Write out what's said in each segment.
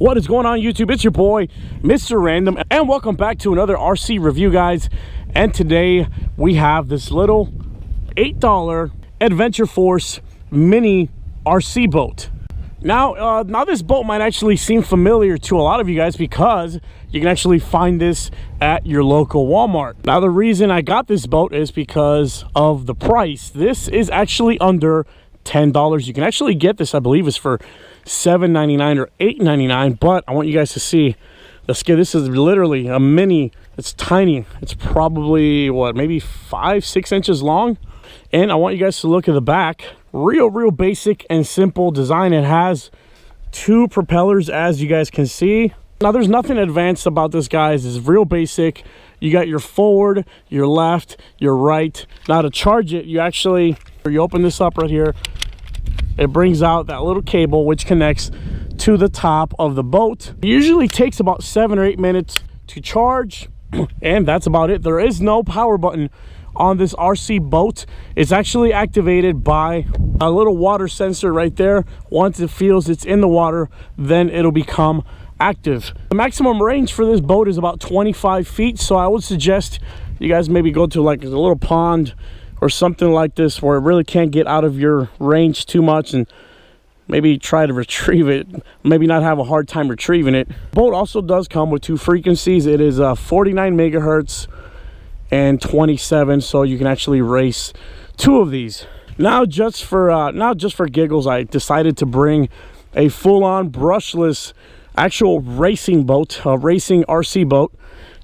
What is going on, YouTube? It's your boy Mr. Random, and welcome back to another RC review, guys. And today we have this little $8 Adventure Force mini RC boat. Now this boat might actually seem familiar to a lot of you guys because you can actually find this at your local Walmart. Now the reason I got this boat is because of the price. This is actually under $10. You can actually get this, I believe, is for $7.99 or $8.99. But I want you guys to see the scale. This is literally a mini. It's tiny. It's probably what, maybe 5-6 inches long. And I want you guys to look at the back. Real basic and simple design. It has 2 propellers, as you guys can see. Now there's nothing advanced about this, guys. It's real basic. You got your forward, your left, your right. Now to charge it, you open this up right here. It brings out that little cable which connects to the top of the boat. It usually takes about 7 or 8 minutes to charge, and that's about it. There is no power button on this RC boat. It's actually activated by a little water sensor right there. Once it feels it's in the water, then it'll become active. The maximum range for this boat is about 25 feet, so I would suggest you guys maybe go to like a little pond or something like this where it really can't get out of your range too much, and maybe try to retrieve it, maybe not have a hard time retrieving it. The boat also does come with 2 frequencies. It is 49 megahertz and 27, so you can actually race 2 of these. Now just for giggles, I decided to bring a full-on brushless actual racing boat, a racing RC boat,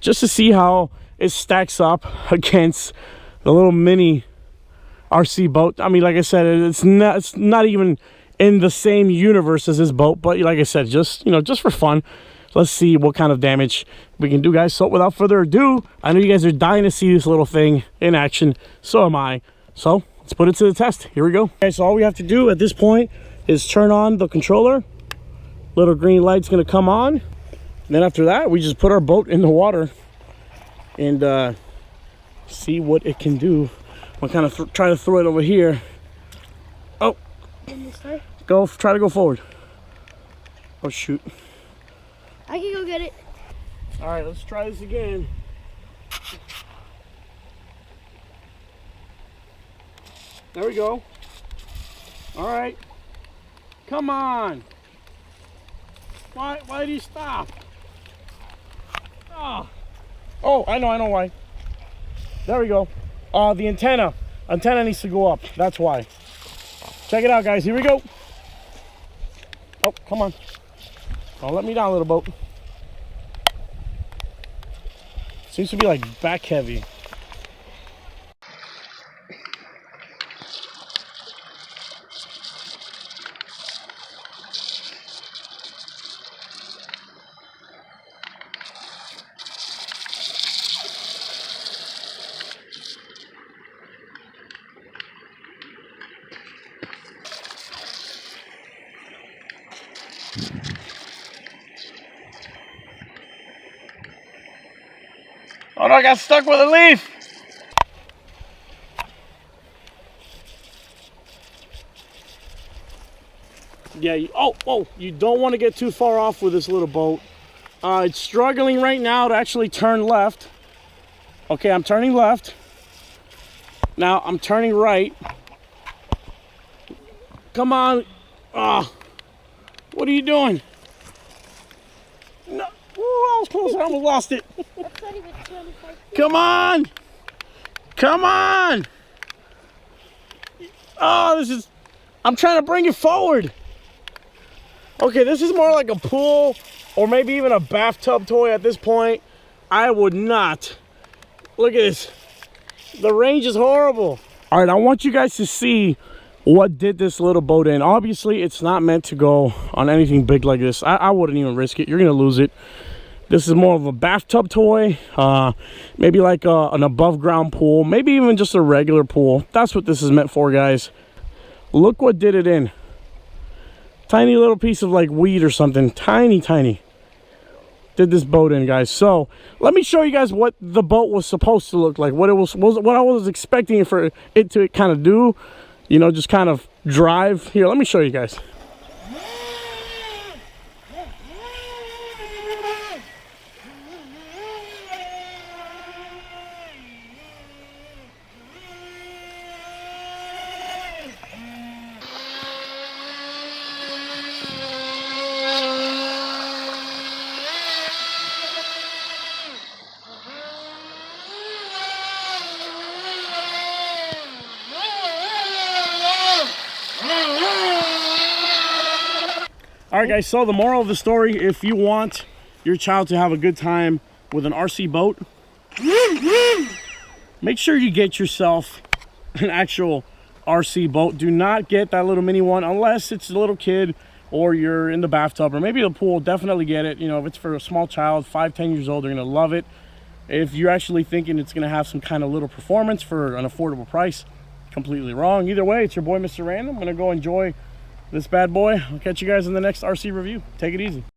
just to see how it stacks up against the little mini RC boat. I mean, like I said, it's not even in the same universe as this boat, but like I said, just for fun, let's see what kind of damage we can do, guys. So without further ado, I know you guys are dying to see this little thing in action. So am I. So let's put it to the test. Here we go. Okay, so all we have to do at this point is turn on the controller. Little green light's gonna come on. And then after that, we just put our boat in the water and see what it can do. I'm kind of try to throw it over here. Oh, try to go forward. Oh shoot. I can go get it. All right, let's try this again. There we go. All right. Come on. Why do you stop? Oh, I know why. There we go. The antenna needs to go up. That's why. Check it out, guys. Here we go. Oh, come on. Don't let me down, little boat. Seems to be like back heavy. Oh no, I got stuck with a leaf. Yeah, you don't want to get too far off with this little boat. It's struggling right now to actually turn left. Okay, I'm turning left. Now I'm turning right. Come on. What are you doing? No. Ooh, I was close. I almost lost it. Come on. Come on. Oh, I'm trying to bring it forward. Okay, this is more like a pool or maybe even a bathtub toy at this point. I would not. Look at this. The range is horrible. All right, I want you guys to see what did this little boat in. Obviously, it's not meant to go on anything big like this. I wouldn't even risk it. You're going to lose it. This is more of a bathtub toy, maybe like an above ground pool, maybe even just a regular pool. That's what this is meant for, guys. Look what did it in. Tiny little piece of like weed or something. Tiny. Did this boat in, guys. So let me show you guys what the boat was supposed to look like. What I was expecting for it to kind of do. Just kind of drive. Here, let me show you guys. right, guys, so the moral of the story, if you want your child to have a good time with an RC boat, make sure you get yourself an actual RC boat. Do not get that little mini one unless it's a little kid or you're in the bathtub or maybe the pool. Definitely get it. You know, if it's for a small child, 5-10 years old, they're gonna love it. If you're actually thinking it's gonna have some kind of little performance for an affordable price, completely wrong. Either way, it's your boy Mr. Random. I'm gonna go enjoy this bad boy. I'll catch you guys in the next RC review. Take it easy.